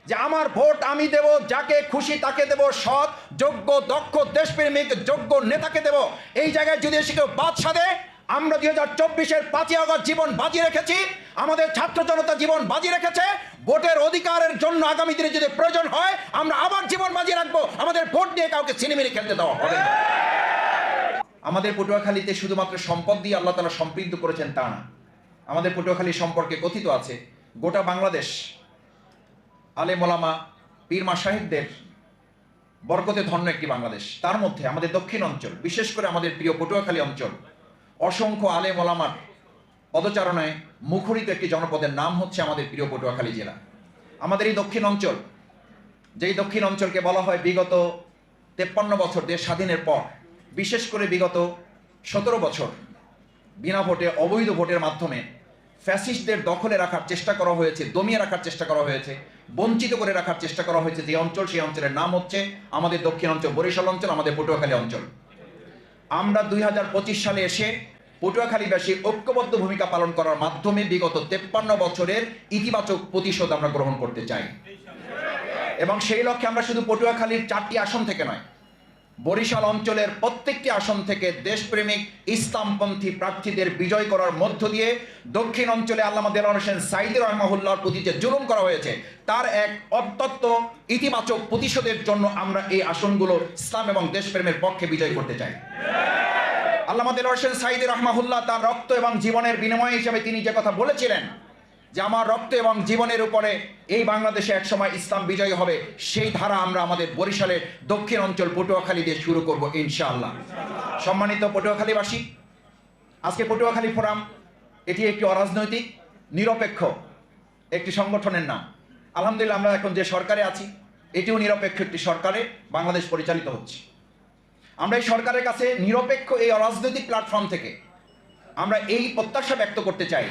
যে আমার ভোট আমি দেব, যাকে খুশি তাকে দেব, সৎ যোগ্য দক্ষ দেশপ্রেমিক যোগ্য নেতাকে দেব। এই জায়গায় যদি এসে কেউ বাদশা দেয়, আমরা 2024-এর 5ই আগস্ট জীবন বাজি রেখেছি, আমাদের ছাত্র জনতা জীবন বাজি রেখেছে। ভোটের অধিকারের জন্য আগামী দিনে যদি প্রয়োজন হয় আমরা আবার জীবন বাজি রাখবো। আমাদের ভোট দিয়ে কাউকে ছিনিমিনি খেলতে দেওয়া হবে না। আমাদের পটুয়াখালীতে শুধুমাত্র সম্পদ দিয়ে আল্লাহ তাআলা সমৃদ্ধ করেছেন তা না। আমাদের পটুয়াখালী সম্পর্কে কথিত আছে গোটা বাংলাদেশ আলেম ওলামা পীর মাশায়েখদের বরকতে ধন্য একটি বাংলাদেশ। তার মধ্যে আমাদের দক্ষিণ অঞ্চল, বিশেষ করে আমাদের প্রিয় পটুয়াখালী অঞ্চল, অসংখ্য আলেম ওলামার পদচারণায় মুখরিত একটি জনপদের নাম হচ্ছে আমাদের প্রিয় পটুয়াখালী জেলা। আমাদের এই দক্ষিণ অঞ্চল, যেই দক্ষিণ অঞ্চলকে বলা হয় বিগত 53 বছর দেশ স্বাধীনের পর, বিশেষ করে বিগত 17 বছর বিনা ভোটে অবৈধ ভোটের মাধ্যমে ফ্যাসিস্টদের দখলে রাখার চেষ্টা করা হয়েছে, দমিয়ে রাখার চেষ্টা করা হয়েছে, বঞ্চিত করে রাখার চেষ্টা করা হয়েছে যে অঞ্চল, সেই অঞ্চলের নাম হচ্ছে আমাদের দক্ষিণ অঞ্চল, বরিশাল অঞ্চল, আমাদের পটুয়াখালী অঞ্চল। আমরা 2025 সালে এসে পটুয়াখালীবাসী ঐক্যবদ্ধ ভূমিকা পালন করার মাধ্যমে বিগত 53 বছরের ইতিবাচক প্রতিশোধ আমরা গ্রহণ করতে চাই। এবং সেই লক্ষ্যে আমরা শুধু পটুয়াখালীর 4টি আসন থেকে নয়, বরিশাল অঞ্চলের প্রত্যেকটি আসন থেকে দেশপ্রেমিক ইসলামপন্থী প্রার্থীদের বিজয় করার মধ্য দিয়ে দক্ষিণ অঞ্চলে আল্লামা দেলোয়ার হোসেন সাঈদী রাহিমাহুল্লাহর প্রতি যে জুলুম করা হয়েছে তার এক অত্যন্ত ইতিবাচক প্রতিশোধের জন্য আমরা এই আসনগুলো ইসলাম এবং দেশপ্রেমের পক্ষে বিজয় করতে চাই। আল্লামা দেলোয়ার হোসেন সাঈদী রাহিমাহুল্লাহ তার রক্ত এবং জীবনের বিনিময় হিসেবে তিনি যে কথা বলেছিলেন যে আমার রক্ত এবং জীবনের উপরে এই বাংলাদেশে একসময় ইসলাম বিজয়ী হবে, সেই ধারা আমরা আমাদের বরিশালের দক্ষিণ অঞ্চল পটুয়াখালী দিয়ে শুরু করব ইনশাআল্লাহ। সম্মানিত পটুয়াখালীবাসী, আজকে পটুয়াখালী ফোরাম এটি একটি অরাজনৈতিক নিরপেক্ষ একটি সংগঠনের নাম। আলহামদুলিল্লাহ আমরা এখন যে সরকারে আছি এটিও নিরপেক্ষ একটি সরকারে বাংলাদেশ পরিচালিত হচ্ছে। আমরা এই সরকারের কাছে নিরপেক্ষ এই অরাজনৈতিক প্ল্যাটফর্ম থেকে আমরা এই প্রত্যাশা ব্যক্ত করতে চাই,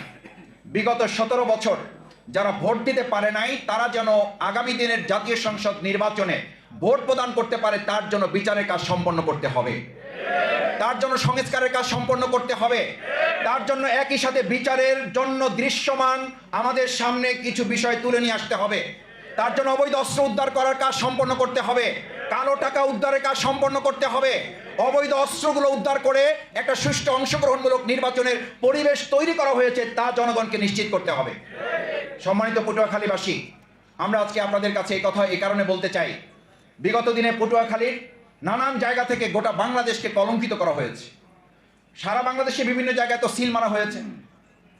বিগত 17 বছর যারা ভোট দিতে পারে নাই তারা যেন আগামী দিনের জাতীয় সংসদ নির্বাচনে ভোট প্রদান করতে পারে, তার জন্য বিচারের কাজ সম্পন্ন করতে হবে, তার জন্য সংস্কারের কাজ সম্পন্ন করতে হবে, তার জন্য একই সাথে বিচারের জন্য দৃশ্যমান আমাদের সামনে কিছু বিষয় তুলে নিয়ে আসতে হবে, তার জন্য অবৈধ অস্ত্র উদ্ধার করার কাজ সম্পন্ন করতে হবে, কালো টাকা উদ্ধারের কাজ সম্পন্ন করতে হবে, অবৈধ অস্ত্রগুলো উদ্ধার করে একটা সুষ্ঠু অংশগ্রহণমূলক নির্বাচনের পরিবেশ তৈরি করা হয়েছে তা জনগণকে নিশ্চিত করতে হবে। সম্মানিত পটুয়াখালীবাসী, আমরা আজকে আপনাদের কাছে এই কথা এই কারণে বলতে চাই, বিগত দিনে পটুয়াখালীর নানান জায়গা থেকে গোটা বাংলাদেশকে কলঙ্কিত করা হয়েছে। সারা বাংলাদেশে বিভিন্ন জায়গায় তো সিল মারা হয়েছে,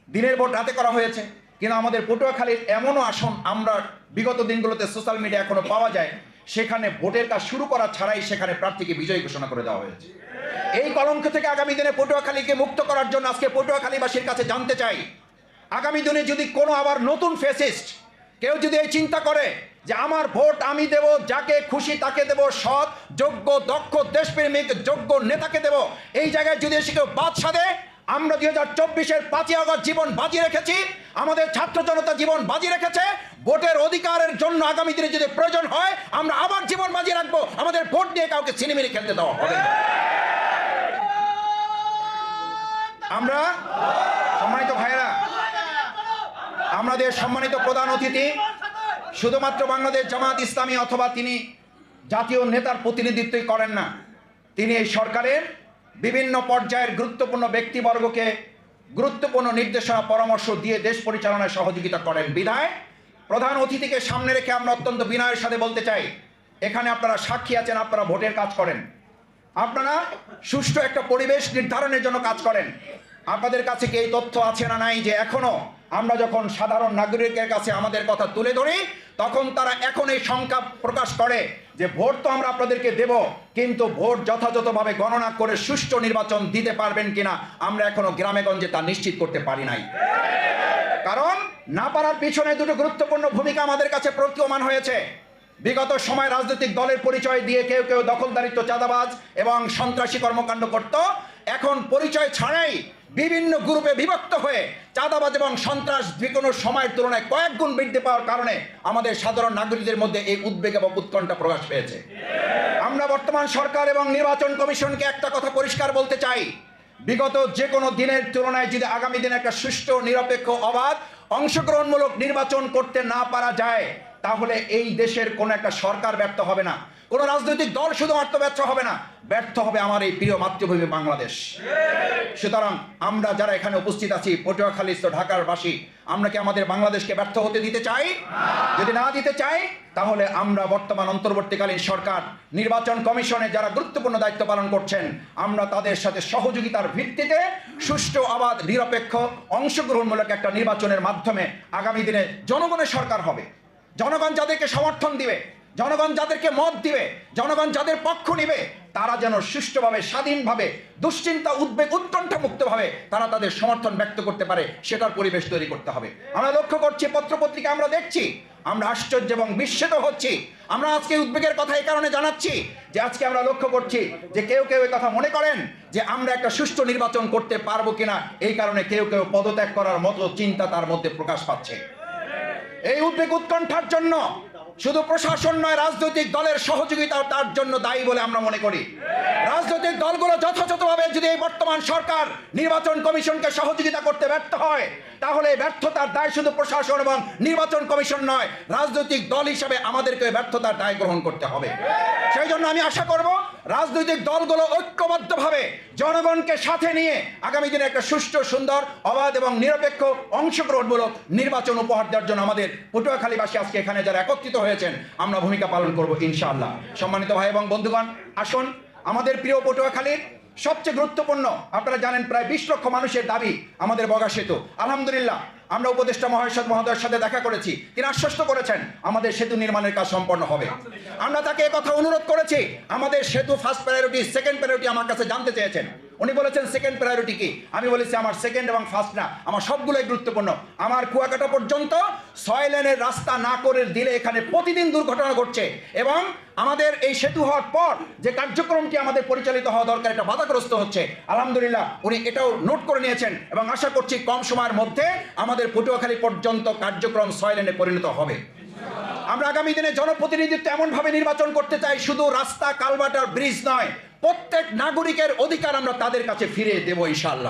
দিনের ভোট রাতে করা হয়েছে, কিন্তু আমাদের পটুয়াখালীর এমনও আসন আমরা বিগত দিনগুলোতে সোশ্যাল মিডিয়া এখনো পাওয়া যায় সেখানে ভোটের কাজ শুরু করা ছাড়াই সেখানে প্রার্থীকে বিজয়ী ঘোষণা করে দেওয়া হয়েছে। এই কলঙ্ক থেকে আগামী দিনে পটুয়াখালীকে মুক্ত করার জন্য আজকে পটুয়াখালীবাসীর কাছে জানতে চাই, আগামী দিনে যদি কোনো আবার নতুন ফ্যাসিস্ট কেউ যদি এই চিন্তা করে যে আমার ভোট আমি দেব, যাকে খুশি তাকে দেব, সৎ যোগ্য দক্ষ দেশপ্রেমিক যোগ্য নেতাকে দেব, এই জায়গায় যদি এসে কেউ বাদশা দেয়, আমরা 2024-এর 5ই আগস্ট জীবন বাজি রেখেছি, আমাদের ছাত্র জনতা জীবন বাজি রেখেছে। ভোটের অধিকারের জন্য আগামী দিনে যদি প্রয়োজন হয় আমরা আবার জীবন বাজি রাখবো। আমাদের ভোট দিয়ে কাউকে ছিনিমিনি খেলতে দেওয়া হবে না। আমরা সম্মানিত ভাইয়েরা, আমাদের সম্মানিত প্রধান অতিথি শুধুমাত্র বাংলাদেশ জামাত ইসলামী অথবা তিনি জাতীয় নেতার প্রতিনিধিত্বই করেন না, তিনি এই সরকারের বিভিন্ন পর্যায়ের গুরুত্বপূর্ণ ব্যক্তিবর্গকে গুরুত্বপূর্ণ নির্দেশনা পরামর্শ দিয়ে দেশ পরিচালনায় সহযোগিতা করেন। বিধায় প্রধান অতিথিকে সামনে রেখে আমরা অত্যন্ত বিনয়ের সাথে বলতে চাই, এখানে আপনারা সাক্ষী আছেন, আপনারা ভোটের কাজ করেন, আপনারা সুষ্ঠু একটা পরিবেশ নির্ধারণের জন্য কাজ করেন। আপনাদের কাছে কি এই তথ্য আছে না নাই যে এখনো আমরা যখন সাধারণ নাগরিকের কাছে আমাদের কথা তুলে ধরি তখন তারা এখন এই শঙ্কা প্রকাশ করে যে ভোট তো আমরা আপনাদেরকে দেব, কিন্তু ভোট যথাযথভাবে গণনা করে সুষ্ঠু নির্বাচন দিতে পারবেন কিনা আমরা এখনো গ্রামে গঞ্জে তা নিশ্চিত করতে পারি নাই। কারণ না পারার পিছনে দুটো গুরুত্বপূর্ণ ভূমিকা আমাদের কাছে প্রতীয়মান হয়েছে। বিগত সময় রাজনৈতিক দলের পরিচয় দিয়ে কেউ কেউ দখলদারিত্ব, চাঁদাবাজ এবং সন্ত্রাসী কর্মকাণ্ড করত, এখন পরিচয় ছাড়াই বিভিন্ন গ্রুপে বিভক্ত হয়ে চাঁদাবাজ এবং সন্ত্রাস যে কোনো সময়ের তুলনায় কয়েক গুণ বৃদ্ধি পাওয়ার কারণে আমাদের সাধারণ নাগরিকদের মধ্যে এই উদ্বেগ এবং উৎকণ্ঠা প্রকাশ পেয়েছে। আমরা বর্তমান সরকার এবং নির্বাচন কমিশনকে একটা কথা পরিষ্কার বলতে চাই, বিগত যে কোনো দিনের তুলনায় যদি আগামী দিনে একটা সুষ্ঠু নিরপেক্ষ অবাধ অংশগ্রহণমূলক নির্বাচন করতে না পারা যায় তাহলে এই দেশের কোনো একটা সরকার ব্যর্থ হবে না, কোনো রাজনৈতিক দল শুধুমাত্র ব্যর্থ হবে না, ব্যর্থ হবে আমার এই প্রিয় মাতৃভূমি বাংলাদেশ। সুতরাং আমরা যারা এখানে উপস্থিত আছি, পটুয়াখালীস্থ ঢাকার বাসী, আমরা কি আমাদের বাংলাদেশকে ব্যর্থ হতে দিতে চাই? যদি না দিতে চাই, তাহলে আমরা বর্তমান অন্তর্বর্তীকালীন সরকার, নির্বাচন কমিশনে যারা গুরুত্বপূর্ণ দায়িত্ব পালন করছেন, আমরা তাদের সাথে সহযোগিতার ভিত্তিতে সুষ্ঠু, অবাধ, নিরপেক্ষ, অংশগ্রহণমূলক একটা নির্বাচনের মাধ্যমে আগামী দিনে জনগণের সরকার হবে। জনগণ যাদেরকে সমর্থন দিবে, জনগণ যাদেরকে মত দিবে, জনগণ যাদের পক্ষ নিবে, তারা যেন সুষ্ঠুভাবে, স্বাধীনভাবে, দুশ্চিন্তা, উদ্বেগ, উৎকণ্ঠা মুক্তভাবে তারা তাদের সমর্থন ব্যক্ত করতে পারে, সেটার পরিবেশ তৈরি করতে হবে। আমরা লক্ষ্য করছি, পত্রপত্রিকা আমরা দেখছি, আমরা আশ্চর্য এবং বিস্মিত হচ্ছি। আমরা আজকে উদ্বেগের কথা এই কারণে জানাচ্ছি যে আজকে আমরা লক্ষ্য করছি যে কেউ কেউ এই কথা মনে করেন যে আমরা একটা সুষ্ঠু নির্বাচন করতে পারবো কিনা, এই কারণে কেউ কেউ পদত্যাগ করার মতো চিন্তা তার মধ্যে প্রকাশ পাচ্ছে। এই উদ্বেগ উৎকণ্ঠার জন্য শুধু প্রশাসন নয়, রাজনৈতিক দলের সহযোগিতা তার জন্য দায়ী বলে আমরা মনে করি। রাজনৈতিক দলগুলো যথাযথভাবে যদি এই বর্তমান সরকার নির্বাচন কমিশনকে সহযোগিতা করতে ব্যর্থ হয়, তাহলে ব্যর্থতার দায় শুধু প্রশাসন এবং নির্বাচন কমিশন নয়, রাজনৈতিক দল হিসেবে আমাদেরকে ব্যর্থতার দায় গ্রহণ করতে হবে। সেই জন্য আমি আশা করব রাজনৈতিক দলগুলো ঐক্যবদ্ধভাবে জনগণকে সাথে নিয়ে আগামী দিনে একটা সুষ্ঠু, সুন্দর, অবাধ এবং নিরপেক্ষ অংশগ্রহণমূলক নির্বাচন উপহার দেওয়ার জন্য আমাদের পটুয়াখালীবাসী আজকে এখানে যারা একত্রিত হয়েছেন, আমরা ভূমিকা পালন করব ইনশাআল্লাহ। সম্মানিত ভাই এবং বন্ধুগণ, আসুন আমাদের প্রিয় পটুয়াখালীর সবচেয়ে গুরুত্বপূর্ণ, আপনারা জানেন প্রায় 20 লক্ষ মানুষের দাবি আমাদের বগা সেতু। আলহামদুলিল্লাহ, আমরা উপদেষ্টা মহোদয়ের সাথে দেখা করেছি, তিনি আশ্বস্ত করেছেন আমাদের সেতু নির্মাণের কাজ সম্পন্ন হবে। আমরা তাকে কথা অনুরোধ করেছি, আমাদের সেতু ফার্স্ট প্রায়োরিটি, সেকেন্ড প্রায়োরিটি আমার কাছে জানতে চেয়েছেন। উনি বলেছেন সেকেন্ড প্রায়োরিটি কি? আমি বলেছি আমার সেকেন্ড এবং ফার্স্ট না, আমার সবগুলোই গুরুত্বপূর্ণ। আমার কুয়াকাটা পর্যন্ত 6 লেনের রাস্তা না করে দিলে এখানে প্রতিদিন দুর্ঘটনা ঘটছে, এবং আমাদের এই সেতু হওয়ার পর যে কার্যক্রমটি আমাদের পরিচালিত হওয়া দরকার, এটা বাধাগ্রস্ত হচ্ছে। আলহামদুলিল্লাহ, উনি এটাও নোট করে নিয়েছেন এবং আশা করছি কম সময়ের মধ্যে আমাদের পটুয়াখালী পর্যন্ত কার্যক্রম 6 লেনে পরিণত হবে। আমরা আগামী দিনে জনপ্রতিনিধিত্ব এমনভাবে নির্বাচন করতে চাই, শুধু রাস্তা, কালভার্ট আর ব্রিজ নয়, প্রত্যেক নাগরিকের অধিকার আমরা তাদের কাছে ফিরিয়ে দেব ইনশাআল্লাহ।